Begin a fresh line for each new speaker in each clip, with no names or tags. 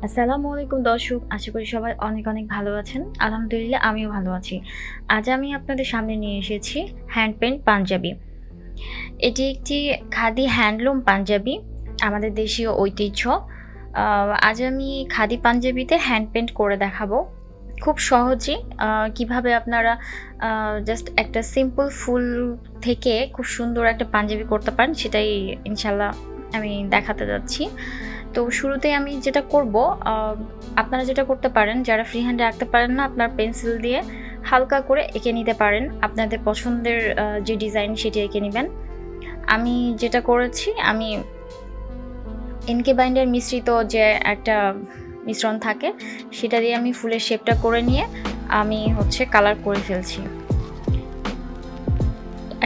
আসসালামু আলাইকুম দর্শক, আশা করি সবাই অনেক অনেক ভালো আছেন। আলহামদুলিল্লাহ আমিও ভালো আছি। আজ আমি আপনাদের সামনে নিয়ে এসেছি হ্যান্ড পেইন্ট পাঞ্জাবি। এটি একটি খাদি হ্যান্ডলুম পাঞ্জাবি, আমাদের দেশীয় ঐতিহ্য। আজ আমি খাদি পাঞ্জাবিতে হ্যান্ড পেইন্ট করে দেখাবো। খুব সহজেই কিভাবে আপনারা জাস্ট একটা সিম্পল ফুল থেকে খুব সুন্দর একটা পাঞ্জাবি করতে পারেন, সেটাই ইনশাল্লাহ আমি দেখাতে যাচ্ছি। তো শুরুতেই আমি যেটা করব, আপনারা যেটা করতে পারেন, যারা ফ্রি হ্যান্ডে আঁকতে পারেন না, আপনার পেন্সিল দিয়ে হালকা করে এঁকে নিতে পারেন। আপনাদের পছন্দের যে ডিজাইন সেটি এঁকে নেবেন। আমি যেটা করেছি, আমি এনকে বাইন্ডার মিশ্রিত যে একটা মিশ্রণ থাকে, সেটা দিয়ে আমি ফুলের শেপটা করে নিয়ে আমি কালার করে ফেলছি।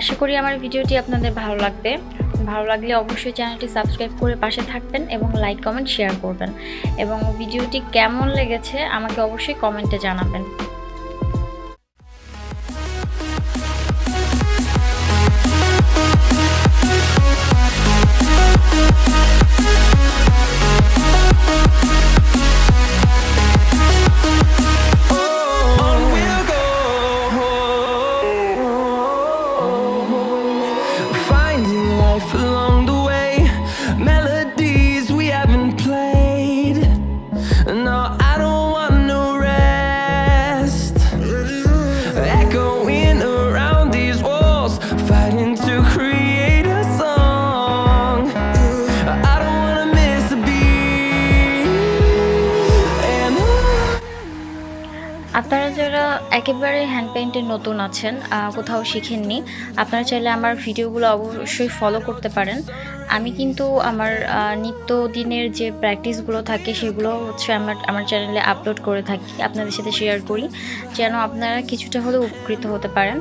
আশা করি আমার ভিডিওটি আপনাদের ভালো লাগবে। ভালো লাগলে অবশ্যই চ্যানেলটি সাবস্ক্রাইব করে পাশে থাকবেন এবং লাইক কমেন্ট শেয়ার করবেন, এবং ভিডিওটি কেমন লেগেছে আমাকে অবশ্যই কমেন্টে জানাবেন।
Along the way, melodies we haven't played. No, I don't want no rest. Echoing around these walls, fighting to create a song. I don't wanna miss a beat. And
আপনারা যারা একেবারে হ্যান্ড পেইন্টে নতুন আছেন, কোথাও শিখেননি, আপনারা চাইলে আমার ভিডিওগুলো অবশ্যই ফলো করতে পারেন। আমি কিন্তু আমার নিত্যদিনের যে প্র্যাকটিসগুলো থাকে সেগুলো আমার চ্যানেলে আপলোড করে থাকি, আপনাদের সাথে শেয়ার করি, যেন আপনারা কিছুটা হলেও উপকৃত হতে পারেন।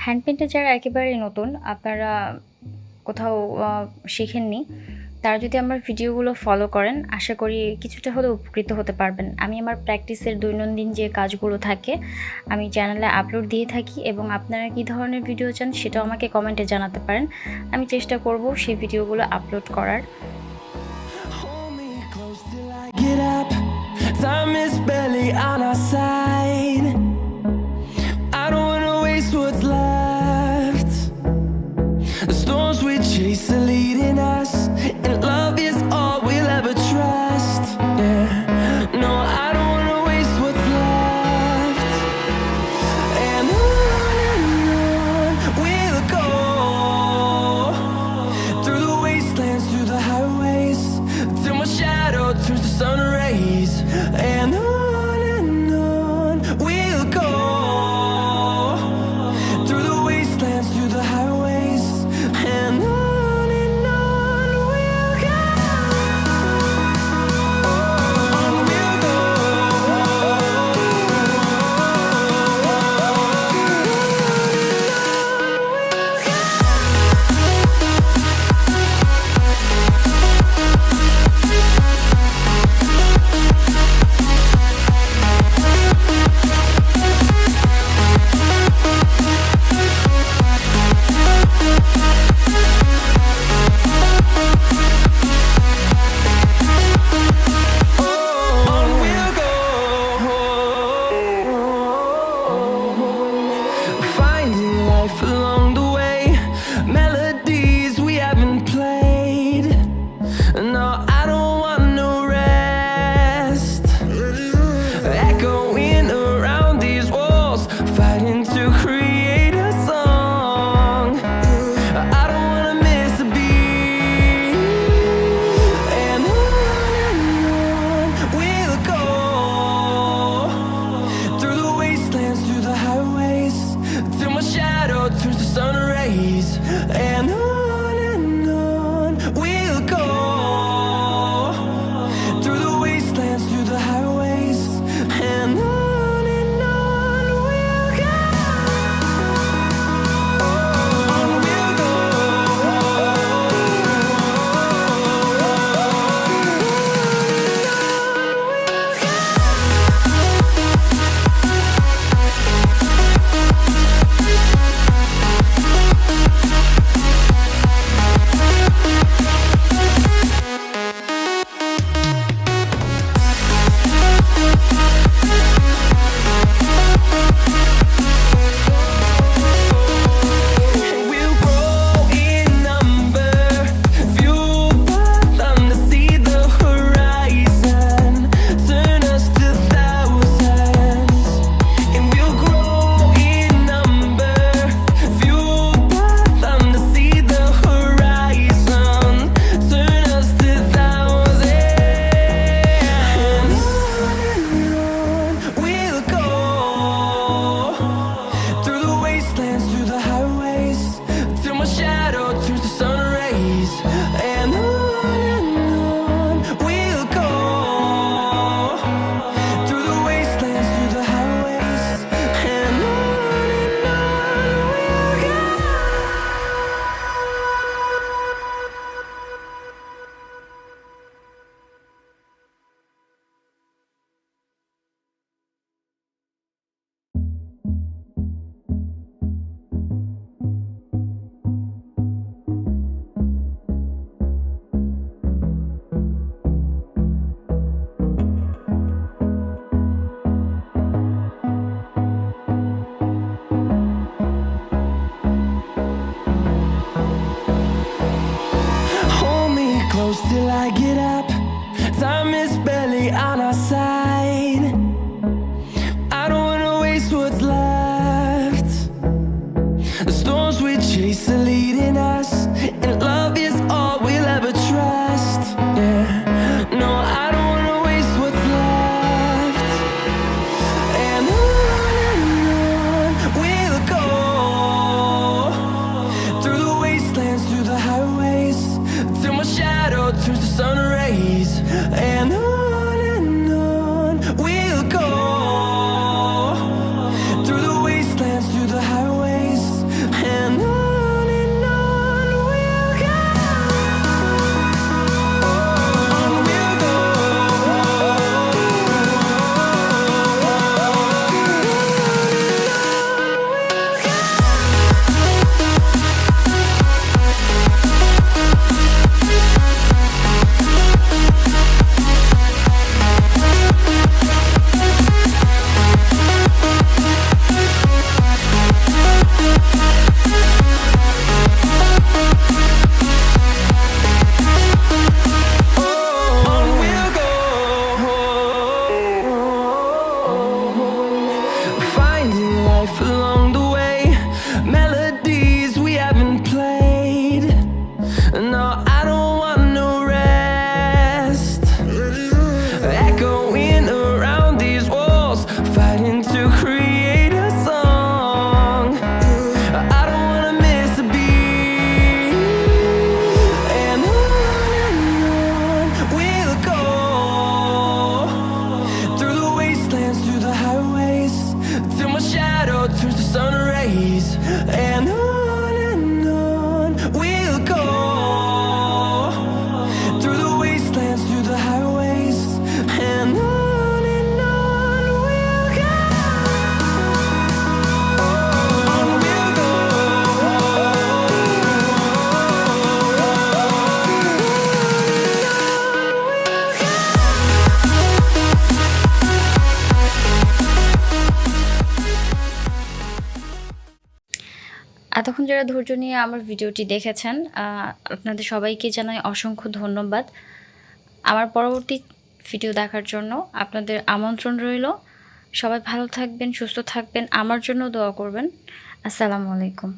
হ্যান্ড পেইন্টে যারা একেবারেই নতুন, আপনারা কোথাও শিখেননি, তারা যদি আমার ভিডিওগুলো ফলো করেন, আশা করি কিছুটা হলেও উপকৃত হতে পারবেন। আমি আমার প্র্যাকটিসের দৈনন্দিন যে কাজগুলো থাকে আমি চ্যানেলে আপলোড দিয়ে থাকি, এবং আপনারা কী ধরনের ভিডিও চান সেটাও আমাকে কমেন্টে জানাতে পারেন। আমি চেষ্টা করব সেই ভিডিওগুলো আপলোড করার।
time is barely on our side. I don't wanna waste what's left. The storms we chase are leading us, and love is all we'll ever trust. Yeah, no, I don't wanna waste what's left. And on we'll go, through the wastelands, through the highways, till my shadow turns to sun rays. And on we'll go, through the wastelands, through the highways, and on we'll go. rays, and on we'll go, through the wastelands, through the highways, and on we'll go, on we'll go. We'll grow in number, fueled by them to see the horizon, turn us to thousands. And we'll grow in number, fueled by them to see the horizon, turn us to thousands. And on we'll go, through the wastelands, through the highways, till my shadow turns to sun rays. And on we'll go, through the wastelands, through the highways, and on we'll go. Hold me close till I get up. Time is barely on our side. I don't wanna waste what's left. The storms we chase are leading us, and love is all we'll ever trust. Yeah, no, I don't wanna waste what's left. And on we'll go, through the wastelands, through the highways, till my shadow turns to sun rays. And on we'll go, through the wastelands, through the highways, and on we'll go, on we'll go. On we'll go, finding life along the way, melodies we haven't played. No, I don't want no rest, echoing around these walls, fighting to create a song. I don't wanna miss a beat. And on we'll go, through the wastelands, through the highways, till my shadow turns to sun rays. And on we'll go, through the wastelands, through the highways, and on we'll go, on we'll go.
এতক্ষণ যারা ধৈর্য নিয়ে আমার ভিডিওটি দেখেছেন, আপনাদের সবাইকে জানাই অসংখ্য ধন্যবাদ। আমার পরবর্তী ভিডিও দেখার জন্য আপনাদের আমন্ত্রণ রইল। সবাই ভালো থাকবেন, সুস্থ থাকবেন, আমার জন্য দোয়া করবেন। আসসালামু আলাইকুম।